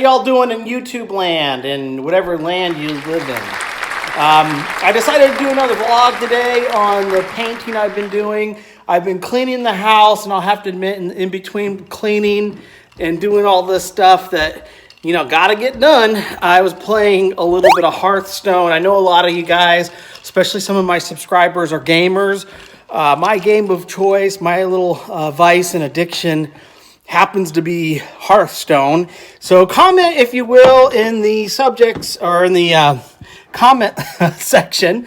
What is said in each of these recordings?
y'all doing in YouTube land and whatever land you live in? I decided to do another vlog today on the painting I've been doing. I've been cleaning the house, and I'll have to admit, in between cleaning and doing all this stuff that, you know, gotta get done, I was playing a little bit of Hearthstone. I know a lot of you guys, especially some of my subscribers, are gamers. My game of choice, my little vice and addiction happens to be Hearthstone. So comment, if you will, in the subjects or in the comment section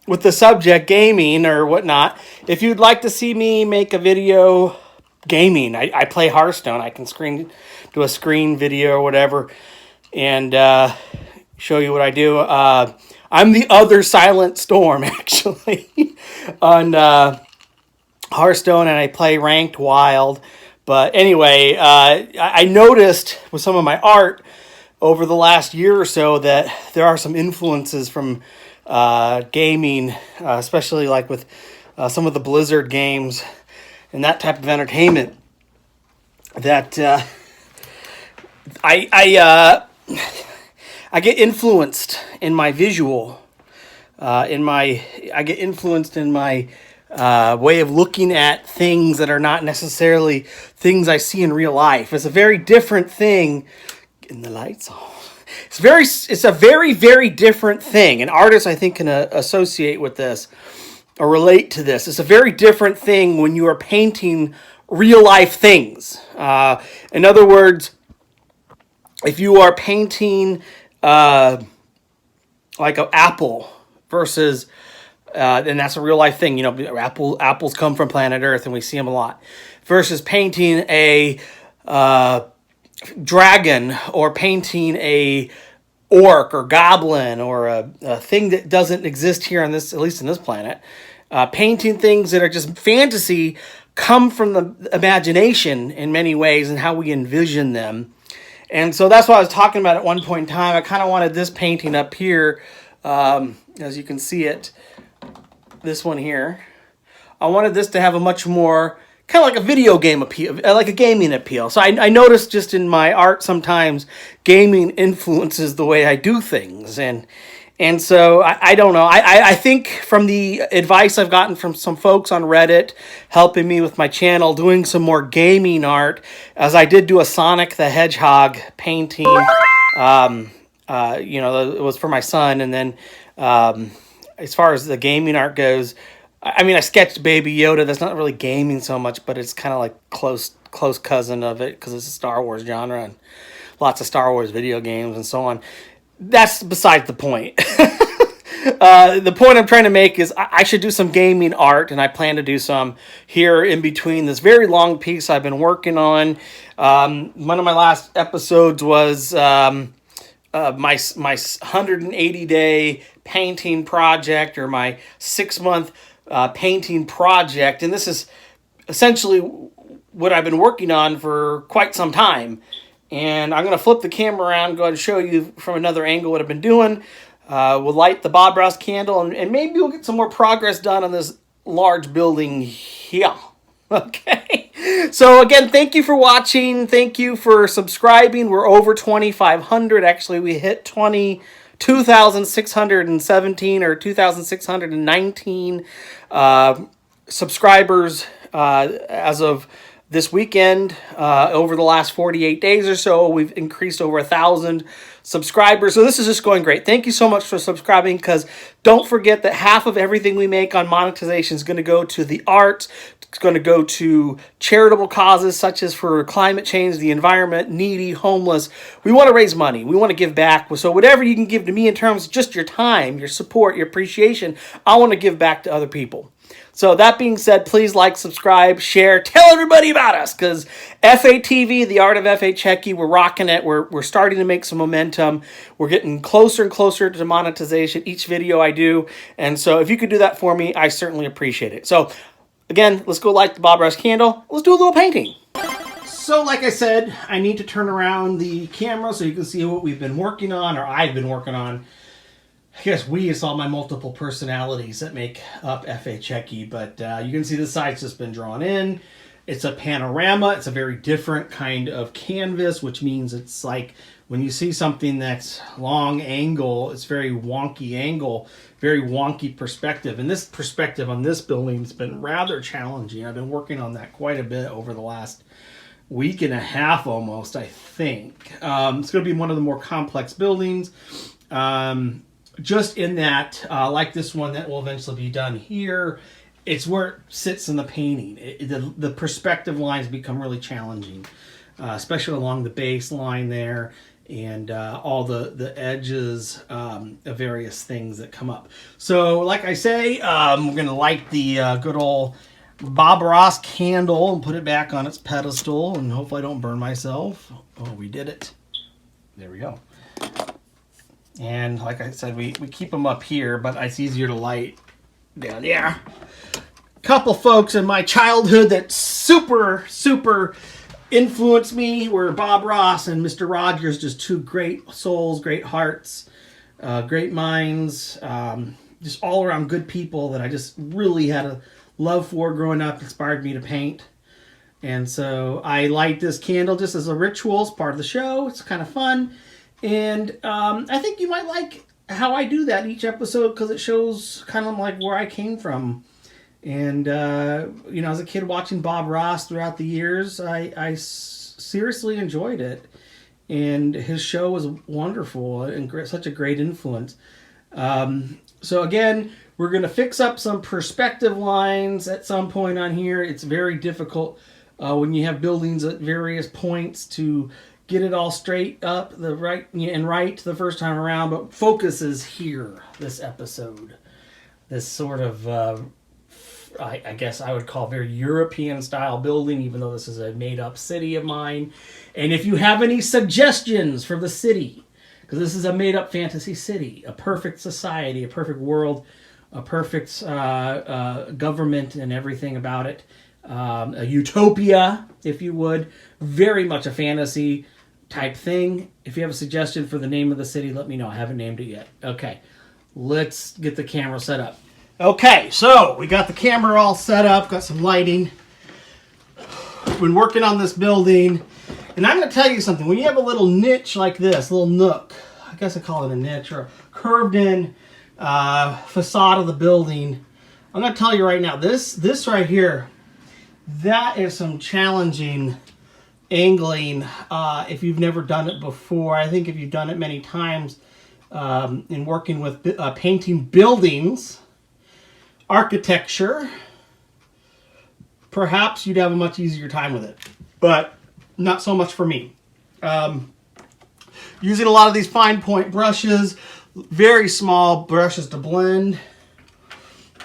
with the subject gaming or whatnot, if you'd like to see me make a video gaming. I play Hearthstone. I can do a screen video or whatever and show you what I do. I'm the other Silent Storm, actually, on Hearthstone, and I play ranked wild. But anyway, I noticed with some of my art over the last year or so that there are some influences from gaming, especially like with some of the Blizzard games and that type of entertainment, that I get influenced in my visual, I get influenced in my way of looking at things that are not necessarily things I see in real life. It's a very different thing. Getting the lights off. It's a very, very different thing. And artists, I think, can associate with this or relate to this. It's a very different thing when you are painting real life things. In other words, if you are painting like an apple versus and that's a real life thing, you know, apples come from planet Earth and we see them a lot, versus painting a dragon or painting a orc or goblin or a thing that doesn't exist here on this, at least in this planet. Painting things that are just fantasy come from the imagination in many ways and how we envision them. And so that's what I was talking about at one point in time. I kind of wanted this painting up here, as you can see it, this one here. I wanted this to have a much more kind of like a video game appeal, like a gaming appeal. So I noticed just in my art sometimes gaming influences the way I do things. And so I don't know. I think from the advice I've gotten from some folks on Reddit helping me with my channel, doing some more gaming art, as I did do a Sonic the Hedgehog painting. You know, it was for my son. And then as far as the gaming art goes, I mean, I sketched Baby Yoda. That's not really gaming so much, but it's kind of like close cousin of it because it's a Star Wars genre and lots of Star Wars video games and so on. That's beside the point. The point I'm trying to make is I should do some gaming art, and I plan to do some here in between this very long piece I've been working on. One of my last episodes was my 180-day painting project, or my 6-month painting project, and this is essentially what I've been working on for quite some time. And I'm going to flip the camera around, go ahead and show you from another angle what I've been doing. We'll light the Bob Ross candle, and maybe we'll get some more progress done on this large building here. Okay. So again, thank you for watching. Thank you for subscribing. We're over 2,500. Actually, we hit 2,617 or 2,619 subscribers as of this weekend. Over the last 48 days or so, we've increased over 1,000 subscribers. So this is just going great. Thank you so much for subscribing, because don't forget that half of everything we make on monetization is going to go to the arts. It's going to go to charitable causes such as for climate change, the environment, needy, homeless. We want to raise money. We want to give back. So whatever you can give to me in terms of just your time, your support, your appreciation, I want to give back to other people. So that being said, please like, subscribe, share, tell everybody about us, because FATV, the Art of FA Checky, we're rocking it. We're starting to make some momentum. We're getting closer and closer to monetization each video I do. And so if you could do that for me, I certainly appreciate it. So again, let's go light the Bob Ross candle. Let's do a little painting. So like I said, I need to turn around the camera so you can see what we've been working on, or I've been working on. I guess it's all my multiple personalities that make up FA Checky, but you can see the side's just been drawn in. It's a panorama. It's a very different kind of canvas, which means it's like when you see something that's long angle, it's very wonky angle, very wonky perspective. And this perspective on this building has been rather challenging. I've been working on that quite a bit over the last week and a half almost, I think. It's going to be one of the more complex buildings. Just in that, like this one that will eventually be done here, it's where it sits in the painting. The perspective lines become really challenging, especially along the base line there and all the edges of various things that come up. So like I say, we're going to light the good old Bob Ross candle and put it back on its pedestal, and hopefully I don't burn myself. Oh, we did it. There we go. And like I said, we keep them up here, but it's easier to light down there. Couple folks in my childhood that super influenced me were Bob Ross and Mr. Rogers, just two great souls, great hearts, great minds, just all around good people that I just really had a love for growing up, inspired me to paint. And so I light this candle just as a ritual. It's part of the show. It's kind of fun. And I think you might like how I do that each episode because it shows kind of like where I came from. And, as a kid watching Bob Ross throughout the years, I seriously enjoyed it. And his show was wonderful and such a great influence. So again, we're going to fix up some perspective lines at some point on here. It's very difficult when you have buildings at various points to get it all straight up right the first time around. But focus is here, this episode. This sort of... I guess I would call very European style building, even though this is a made up city of mine. And if you have any suggestions for the city, because this is a made up fantasy city, a perfect society, a perfect world, a perfect government and everything about it, a utopia, if you would, very much a fantasy type thing. If you have a suggestion for the name of the city, let me know. I haven't named it yet. Okay, let's get the camera set up. Okay, so we got the camera all set up, got some lighting. Been working on this building, and I'm going to tell you something. When you have a little niche like this, a little nook, I guess I call it a niche, or a curved in facade of the building, I'm going to tell you right now, this right here, that is some challenging angling if you've never done it before. I think if you've done it many times in working with painting buildings, architecture, perhaps you'd have a much easier time with it, but not so much for me. Using a lot of these fine point brushes, very small brushes to blend,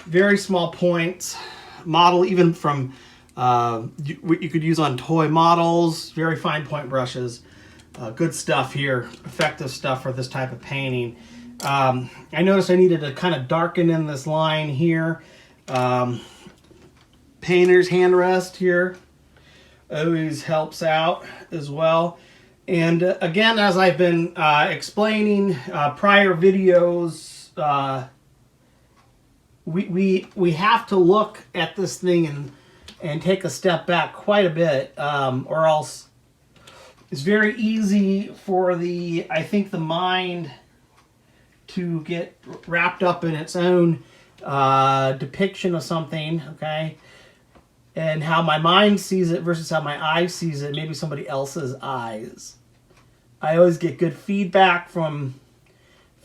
very small points, model even from what you could use on toy models, very fine point brushes, good stuff here, effective stuff for this type of painting. I noticed I needed to kind of darken in this line here. Painter's hand rest here always helps out as well. And again, as I've been explaining prior videos, we have to look at this thing and take a step back quite a bit, or else it's very easy for I think the mind to get wrapped up in its own depiction of something, okay? And how my mind sees it versus how my eye sees it, maybe somebody else's eyes. I always get good feedback from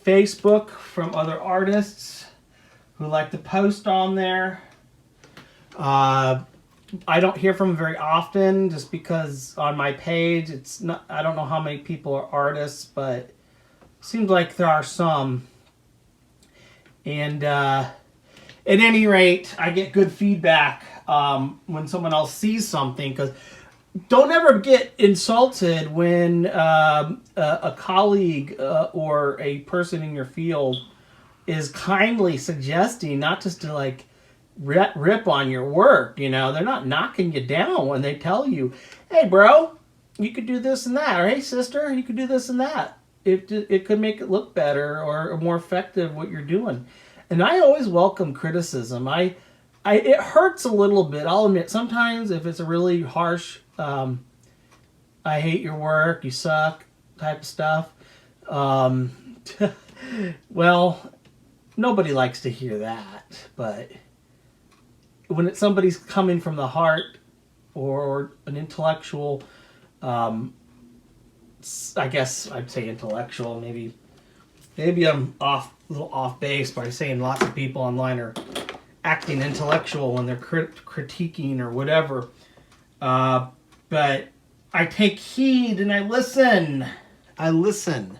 Facebook, from other artists who like to post on there. I don't hear from them very often just because on my page, I don't know how many people are artists, but seems like there are some. And at any rate, I get good feedback when someone else sees something, because don't ever get insulted when a colleague or a person in your field is kindly suggesting, not just to like rip on your work, they're not knocking you down when they tell you, hey bro, you could do this and that, or hey sister, you could do this and that. It could make it look better or more effective what you're doing. And I always welcome criticism. I it hurts a little bit. I'll admit, sometimes if it's a really harsh, I hate your work, you suck type of stuff. Um, well, nobody likes to hear that, but when it's somebody's coming from the heart or an intellectual, I guess I'd say intellectual. Maybe I'm a little off base by saying lots of people online are acting intellectual when they're critiquing or whatever. But I take heed and I listen. I listen.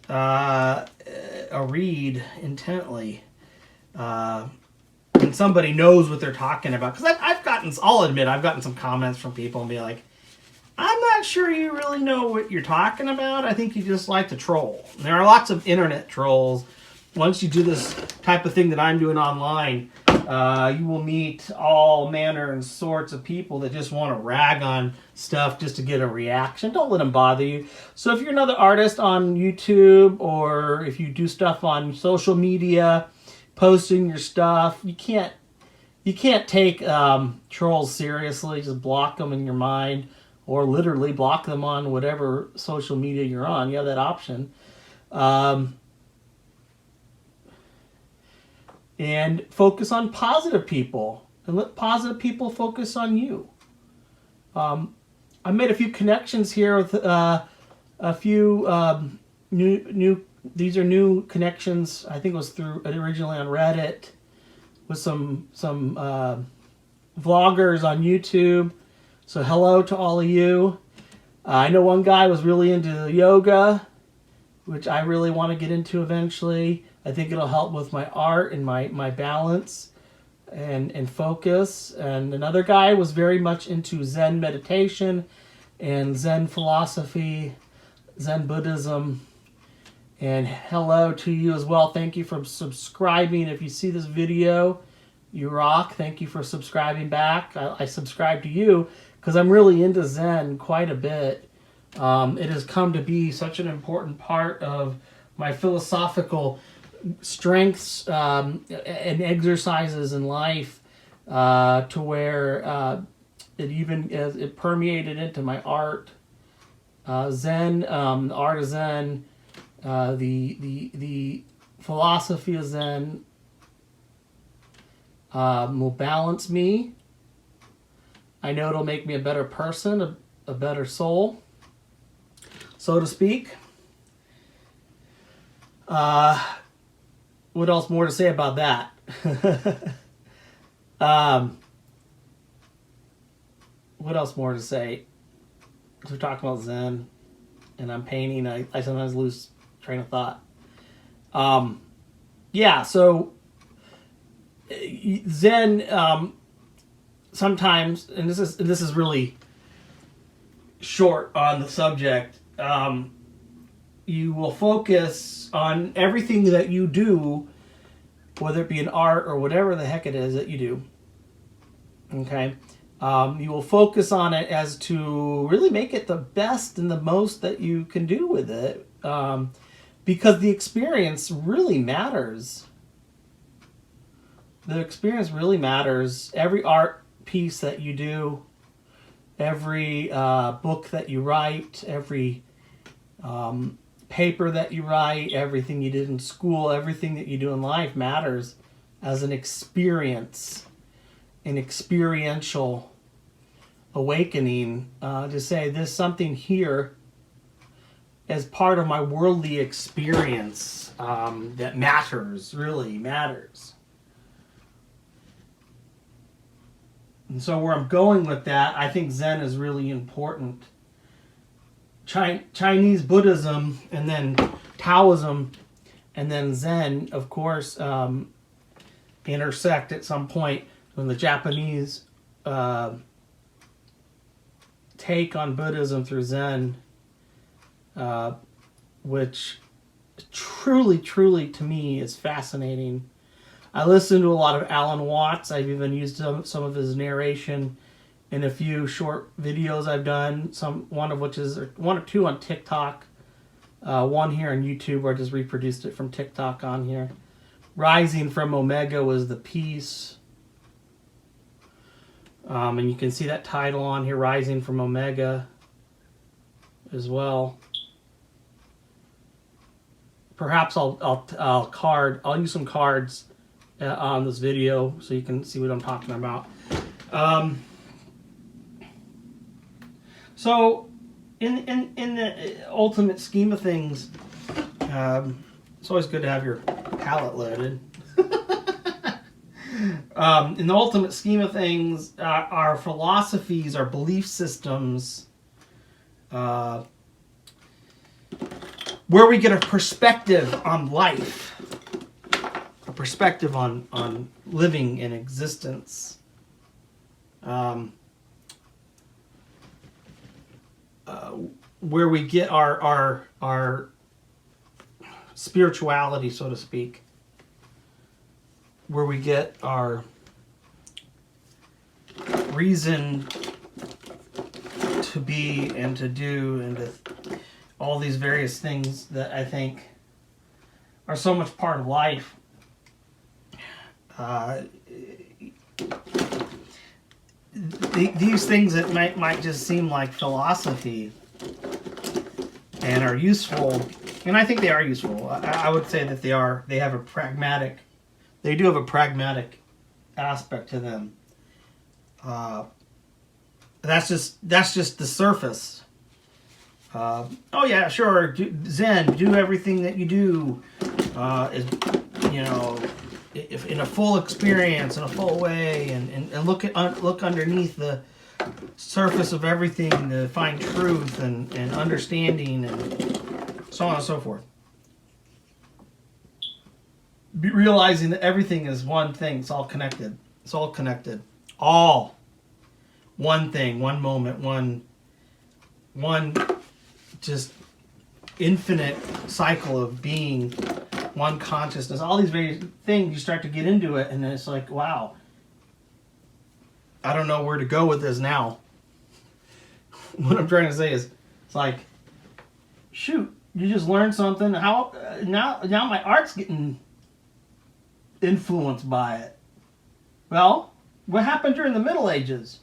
I read intently. When somebody knows what they're talking about. Because I'll admit, I've gotten some comments from people and be like, I'm not sure you really know what you're talking about. I think you just like to troll. And there are lots of internet trolls. Once you do this type of thing that I'm doing online, you will meet all manner and sorts of people that just want to rag on stuff just to get a reaction. Don't let them bother you. So if you're another artist on YouTube, or if you do stuff on social media, posting your stuff, you can't take trolls seriously. Just block them in your mind, or literally block them on whatever social media you're on. You have that option. And focus on positive people, and let positive people focus on you. I made a few connections here with a few new. These are new connections. I think it was through originally on Reddit, with some vloggers on YouTube. So hello to all of you. I know one guy was really into yoga, which I really want to get into eventually. I think it'll help with my art and my balance and focus. And another guy was very much into Zen meditation and Zen philosophy, Zen Buddhism. And hello to you as well. Thank you for subscribing. If you see this video, you rock. Thank you for subscribing back. I subscribe to you because I'm really into Zen quite a bit. It has come to be such an important part of my philosophical strengths and exercises in life, to where it permeated into my art. Zen, the art of Zen, the philosophy of Zen will balance me. I know it'll make me a better person, a better soul, so to speak. What else more to say about that? What else more to say? We're talking about Zen, and I'm painting. I sometimes lose train of thought. Yeah, so Zen, sometimes, and this is really short on the subject. You will focus on everything that you do, whether it be an art or whatever the heck it is that you do. Okay? You will focus on it as to really make it the best and the most that you can do with it, because the experience really matters. The experience really matters. Every art piece that you do, every book that you write, every paper that you write, everything you did in school, everything that you do in life matters as an experience, an experiential awakening, to say there's something here as part of my worldly experience that matters, really matters. And so where I'm going with that, I think Zen is really important. Chinese Buddhism, and then Taoism, and then Zen, of course, intersect at some point when the Japanese take on Buddhism through Zen, which truly to me is fascinating. I listen to a lot of Alan Watts. I've even used some of his narration in a few short videos I've done, one or two on TikTok, one here on YouTube where I just reproduced it from TikTok on here. Rising from Omega was the piece. And you can see that title on here, Rising from Omega, as well. Perhaps I'll use some cards on this video so you can see what I'm talking about. So, in the ultimate scheme of things, it's always good to have your palette loaded. In the ultimate scheme of things, our philosophies, our belief systems, where we get a perspective on life, a perspective on living in existence, where we get our spirituality, so to speak, where we get our reason to be and to do and to all these various things that I think are so much part of life. These things that might just seem like philosophy and are useful, and I think they are useful. I would say that they have a pragmatic, they do have a pragmatic aspect to them. That's just the surface. Oh yeah, sure. Zen, do everything that you do, is, you know, if in a full experience, in a full way, and look underneath the surface of everything to find truth and understanding and so on and so forth. Realizing that everything is one thing. It's all connected. It's all connected. All one thing, one moment, one just infinite cycle of being, one consciousness. All these various things, you start to get into it, and then it's like, wow, I don't know where to go with this now. What I'm trying to say is, it's like, shoot, you just learned something. How now my art's getting influenced by it. Well, what happened during the Middle Ages?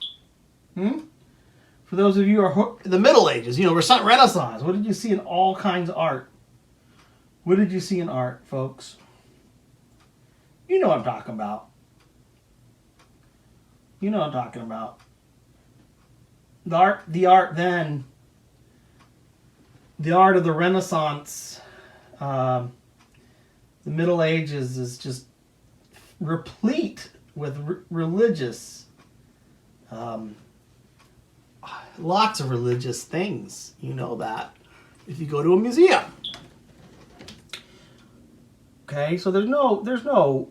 For those of you who are the Middle Ages, Renaissance. What did you see in all kinds of art? What did you see in art, folks? You know what I'm talking about. You know what I'm talking about. The art then, the art of the Renaissance, the Middle Ages is just replete with religious, lots of religious things. You know that if you go to a museum. Okay, so there's no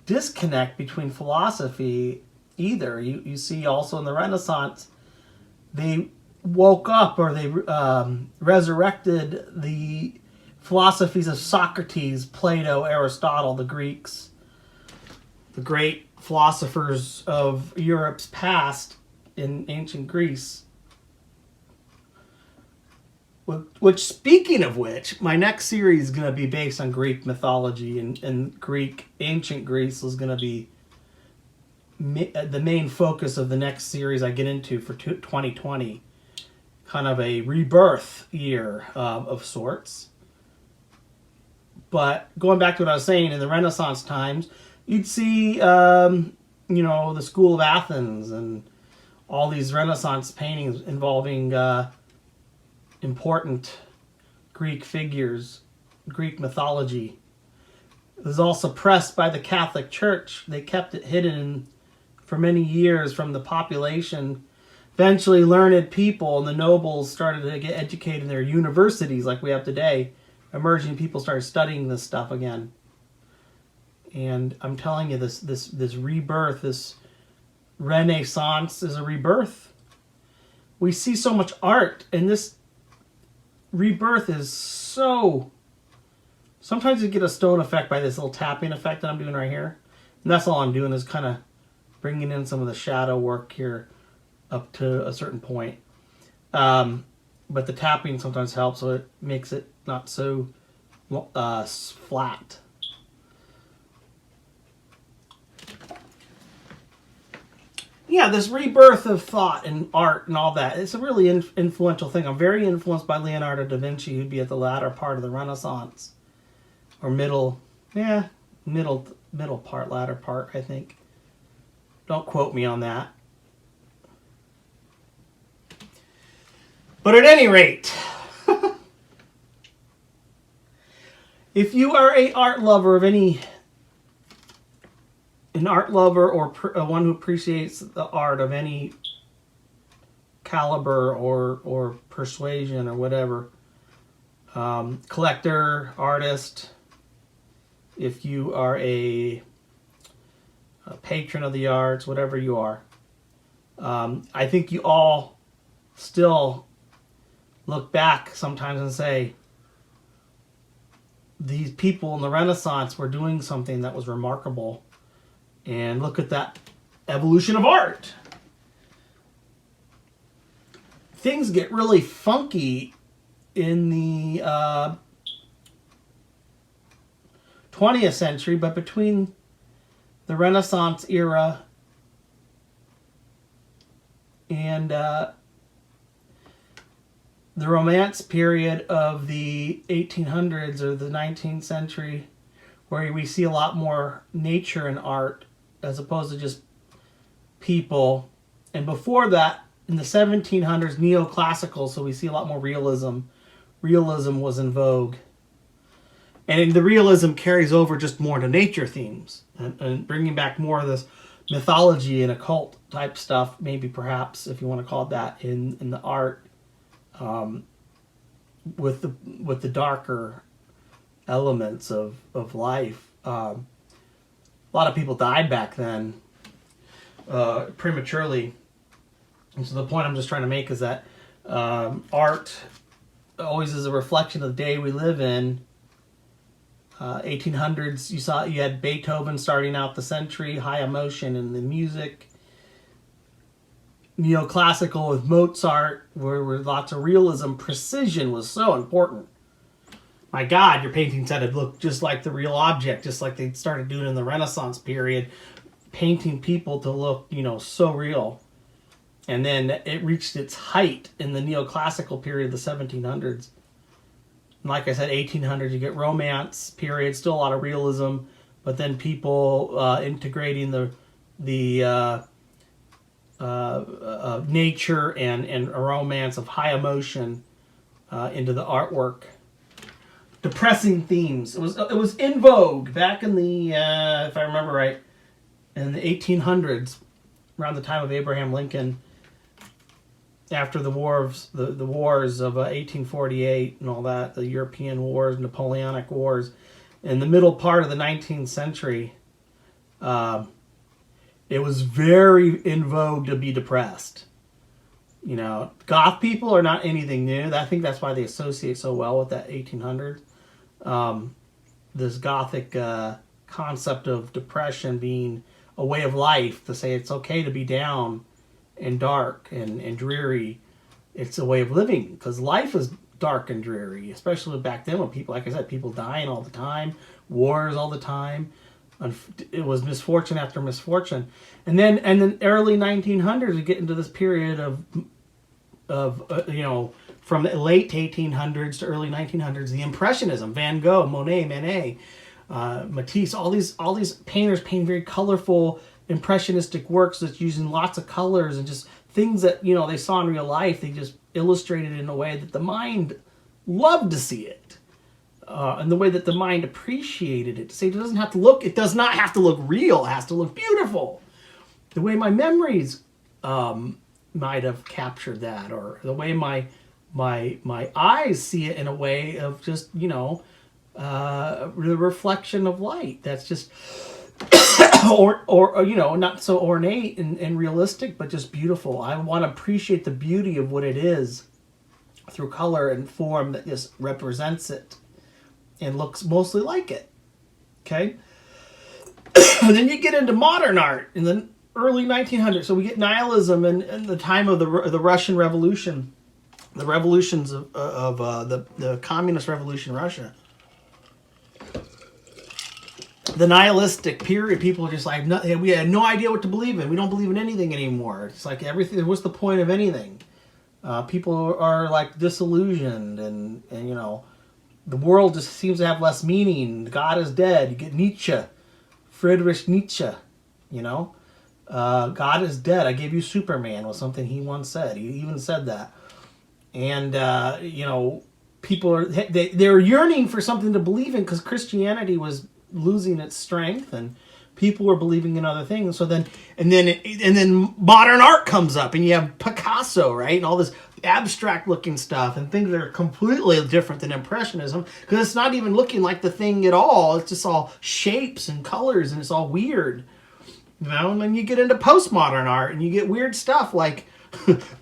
disconnect between philosophy either. You see also in the Renaissance, they woke up, or they resurrected the philosophies of Socrates, Plato, Aristotle, the Greeks, the great philosophers of Europe's past in ancient Greece. Which, speaking of which, my next series is going to be based on Greek mythology, and ancient Greece is going to be the main focus of the next series I get into for 2020. Kind of a rebirth year of sorts. But going back to what I was saying, in the Renaissance times, you'd see, the School of Athens and all these Renaissance paintings involving important Greek figures, Greek mythology. It was all suppressed by the Catholic Church. They kept it hidden for many years from the population. Eventually, learned people and the nobles started to get educated in their universities like we have today. Emerging people started studying this stuff again. And I'm telling you, this rebirth, this Renaissance is a rebirth. We see so much art, and this rebirth is so... Sometimes you get a stone effect by this little tapping effect that I'm doing right here. And that's all I'm doing, is kind of bringing in some of the shadow work here up to a certain point. But the tapping sometimes helps, so it makes it not so flat. yeah, this rebirth of thought and art and all that. It's a really influential thing. I'm very influenced by Leonardo da Vinci, who'd be at the latter part of the Renaissance, or middle part, latter part, I think. Don't quote me on that. But at any rate, if you are an art lover or one who appreciates the art of any caliber or persuasion or whatever, collector, artist, if you are a patron of the arts, whatever you are, I think you all still look back sometimes and say, these people in the Renaissance were doing something that was remarkable. And look at that evolution of art. Things get really funky in the 20th century, but between the Renaissance era and the Romance period of the 1800s or the 19th century, where we see a lot more nature in art as opposed to just people. And before that, in the 1700s, neoclassical, so we see a lot more realism. Realism was in vogue. And the realism carries over just more to nature themes and bringing back more of this mythology and occult type stuff, maybe perhaps, if you want to call it that, in the art, with the darker elements of life. A lot of people died back then prematurely. And so the point I'm just trying to make is that art always is a reflection of the day we live in. 1800s, you had Beethoven starting out the century, high emotion in the music. Neoclassical with Mozart, where lots of realism, precision was so important. My God, your paintings had to look just like the real object, just like they started doing in the Renaissance period, painting people to look, so real. And then it reached its height in the neoclassical period, the 1700s. And like I said, 1800s, you get Romance period, still a lot of realism, but then people integrating the nature and a romance of high emotion into the artwork. Depressing themes. It was in vogue back in the if I remember right, in the 1800s, around the time of Abraham Lincoln, after the wars of 1848 and all that, the European wars, Napoleonic wars, in the middle part of the 19th century, it was very in vogue to be depressed. Goth people are not anything new. I think that's why they associate so well with that 1800s. This Gothic concept of depression being a way of life, to say it's okay to be down and dark and dreary. It's a way of living, because life is dark and dreary, especially back then when people, like I said, people dying all the time, wars all the time. It was misfortune after misfortune. And then early 1900s, we get into this period of from the late 1800s to early 1900s, the Impressionism, Van Gogh, Monet, Manet, Matisse, all these painters paint very colorful, impressionistic works that's using lots of colors and just things that they saw in real life. They just illustrated in a way that the mind loved to see it, and the way that the mind appreciated it. To say it does not have to look real. It has to look beautiful. The way my memories might have captured that, or the way my eyes see it in a way of just the reflection of light. That's just or not so ornate and realistic, but just beautiful. I want to appreciate the beauty of what it is through color and form that just represents it and looks mostly like it. Okay. And then you get into modern art in the early 1900s. So we get nihilism in the time of the Russian Revolution, the revolutions of the communist revolution in Russia. the nihilistic period, people are just like, no, we had no idea what to believe in. We don't believe in anything anymore. It's like everything. What's the point of anything? People are like disillusioned, and the world just seems to have less meaning. God is dead. You get Nietzsche, Friedrich Nietzsche. God is dead. I gave you Superman was something he once said. He even said that, and people they're yearning for something to believe in because Christianity was losing its strength, and people were believing in other things. So then modern art comes up, and you have Picasso, right, and all this abstract looking stuff and things that are completely different than Impressionism because it's not even looking like the thing at all. It's just all shapes and colors, and it's all weird. And then you get into postmodern art, and you get weird stuff like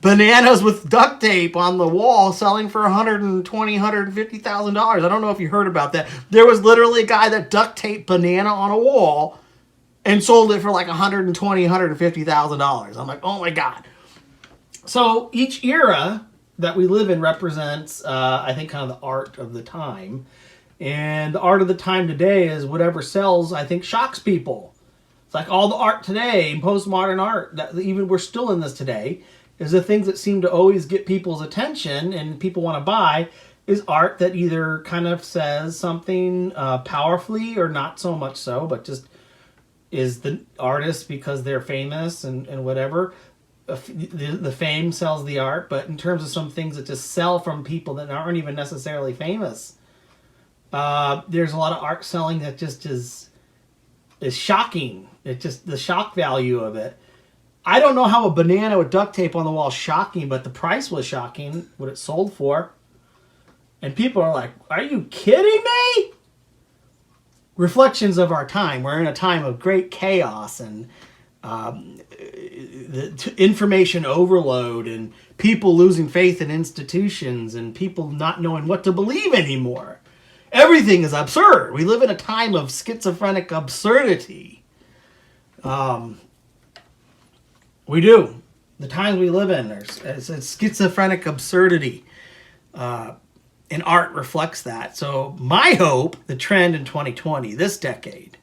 bananas with duct tape on the wall selling for $150,000. I don't know if you heard about that. There was literally a guy that duct taped banana on a wall and sold it for like $150,000. I'm like, oh my God. So each era that we live in represents, I think, kind of the art of the time. And the art of the time today is whatever sells, I think, shocks people. It's like all the art today, postmodern art, that even we're still in this today, is the things that seem to always get people's attention and people want to buy is art that either kind of says something powerfully or not so much so, but just is the artist because they're famous and whatever. The fame sells the art, but in terms of some things that just sell from people that aren't even necessarily famous, there's a lot of art selling that just is shocking. It just, the shock value of it. I don't know how a banana with duct tape on the wall is shocking, but the price was shocking, what it sold for. And people are like, are you kidding me? Reflections of our time. We're in a time of great chaos and the information overload and people losing faith in institutions and people not knowing what to believe anymore. Everything is absurd. We live in a time of schizophrenic absurdity. We do. The times we live in, it's a schizophrenic absurdity. And art reflects that. So my hope, the trend in 2020, this decade,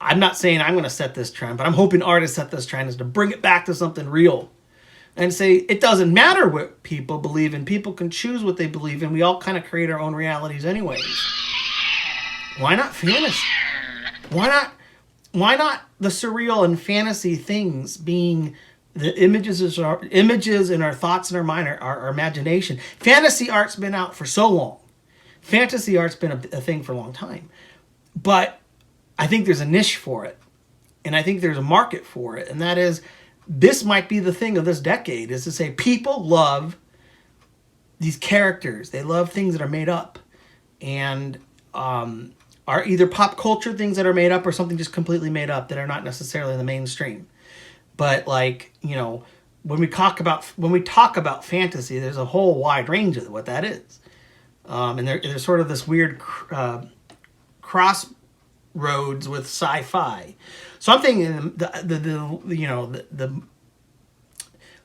I'm not saying I'm going to set this trend, but I'm hoping artists set this trend, is to bring it back to something real. And say, it doesn't matter what people believe in. People can choose what they believe in. We all kind of create our own realities anyways. Why not fantasy? Why not the surreal and fantasy things being the images in our thoughts and our mind, our imagination? Fantasy art's been out for so long. Fantasy art's been a thing for a long time. But I think there's a niche for it. And I think there's a market for it. And that is, this might be the thing of this decade, is to say people love these characters. They love things that are made up. And are either pop culture things that are made up or something just completely made up that are not necessarily in the mainstream. But like, when we talk about fantasy, there's a whole wide range of what that is. And there's sort of this weird crossroads with sci-fi. So I'm thinking the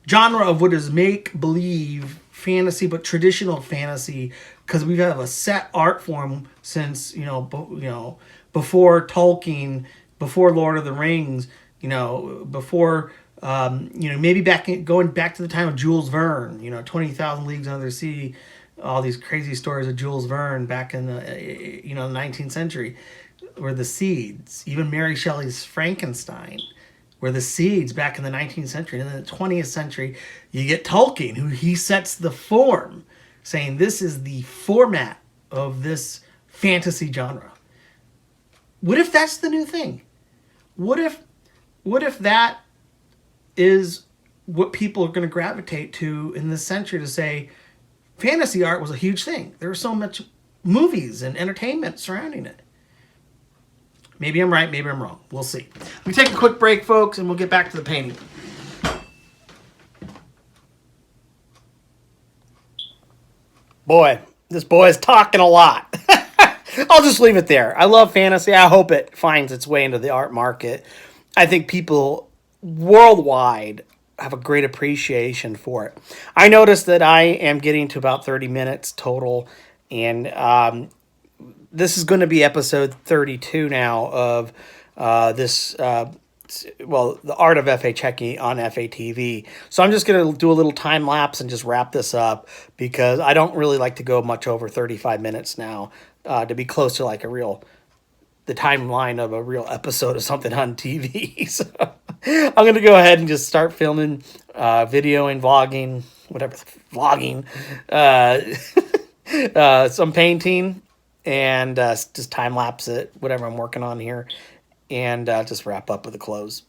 genre of what is make believe fantasy, but traditional fantasy, because we have a set art form since before Tolkien, before Lord of the Rings, before maybe going back to the time of Jules Verne, 20,000 Leagues Under the Sea, all these crazy stories of Jules Verne back in the the 19th century, were the seeds. Even Mary Shelley's Frankenstein were the seeds back in the 19th century. And in the 20th century, you get Tolkien, who he sets the form, saying this is the format of this fantasy genre. What if that's the new thing? What if that is what people are going to gravitate to in this century, to say fantasy art was a huge thing? There were so much movies and entertainment surrounding it. Maybe I'm right, maybe I'm wrong. We'll see. We take a quick break, folks, and we'll get back to the painting. Boy, this boy is talking a lot. I'll just leave it there. I love fantasy. I hope it finds its way into the art market. I think people worldwide have a great appreciation for it. I noticed that I am getting to about 30 minutes total, and this is going to be episode 32 now of this. Well, the art of FA checking on FATV. So I'm just going to do a little time lapse and just wrap this up because I don't really like to go much over 35 minutes now to be close to like the timeline of a real episode of something on TV. So I'm going to go ahead and just start filming, videoing, vlogging, whatever, vlogging, some painting, and just time lapse it, whatever I'm working on here, and just wrap up with a close.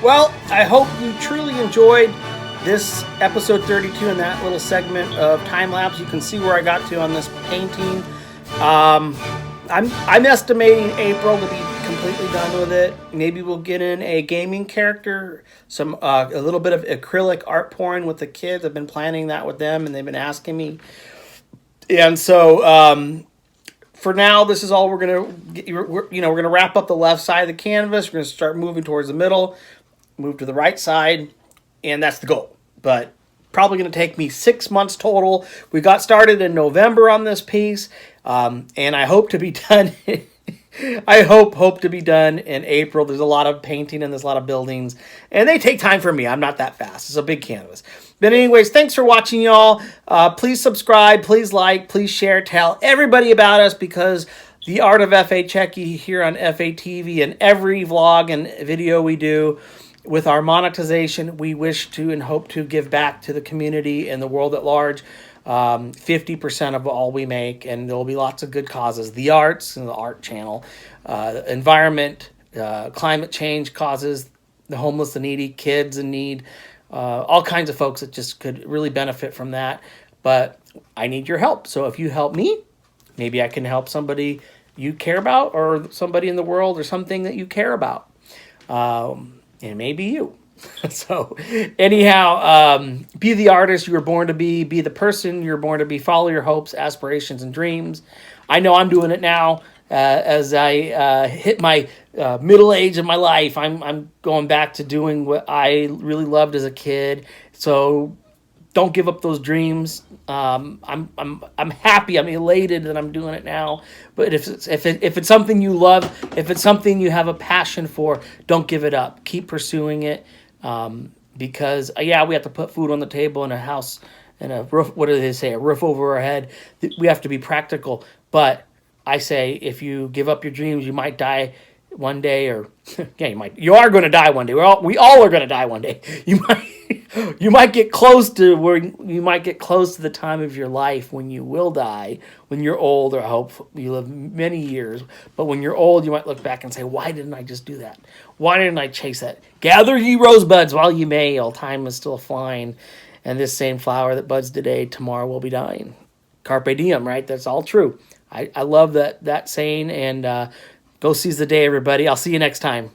Well, I hope you truly enjoyed this episode 32 and that little segment of time lapse. You can see where I got to on this painting. I'm estimating April to be completely done with it. Maybe we'll get in a gaming character, some a little bit of acrylic art pouring with the kids. I've been planning that with them, and they've been asking me. And so for now, this is all we're gonna wrap up the left side of the canvas. We're gonna start moving towards the middle, move to the right side, and that's the goal. But probably going to take me 6 months total. We got started in November on this piece, and I hope to be done. I hope to be done in April. There's a lot of painting and there's a lot of buildings, and they take time for me. I'm not that fast. It's a big canvas. But anyways, thanks for watching, y'all. Please subscribe, please like, please share, tell everybody about us, because the Art of FA Checky here on FA TV and every vlog and video we do, with our monetization, we wish to and hope to give back to the community and the world at large. 50% of all we make, and there will be lots of good causes. The arts and the art channel, environment, climate change causes, the homeless, the needy, kids in need, all kinds of folks that just could really benefit from that. But I need your help. So if you help me, maybe I can help somebody you care about, or somebody in the world, or something that you care about. And maybe you. So anyhow, be the artist you were born to be the person you're born to be, follow your hopes, aspirations, and dreams. I know I'm doing it now, as I hit my middle age of my life, I'm going back to doing what I really loved as a kid. So don't give up those dreams. I'm happy. I'm elated that I'm doing it now. But if it's something you love, if it's something you have a passion for, don't give it up. Keep pursuing it. Because yeah, we have to put food on the table and a house and a roof. What do they say? A roof over our head. We have to be practical. But I say, if you give up your dreams, you might die one day, or yeah, you are going to die one day. We all are going to die one day. You might get close to where you might get close to the time of your life when you will die, when you're old, or I hope you live many years. But when you're old, you might look back and say, why didn't I just do that? Why didn't I chase that? Gather ye rosebuds while you may, all time is still flying, and this same flower that buds today, tomorrow will be dying. Carpe diem, right? That's all true. I love that saying, and go seize the day, everybody. I'll see you next time.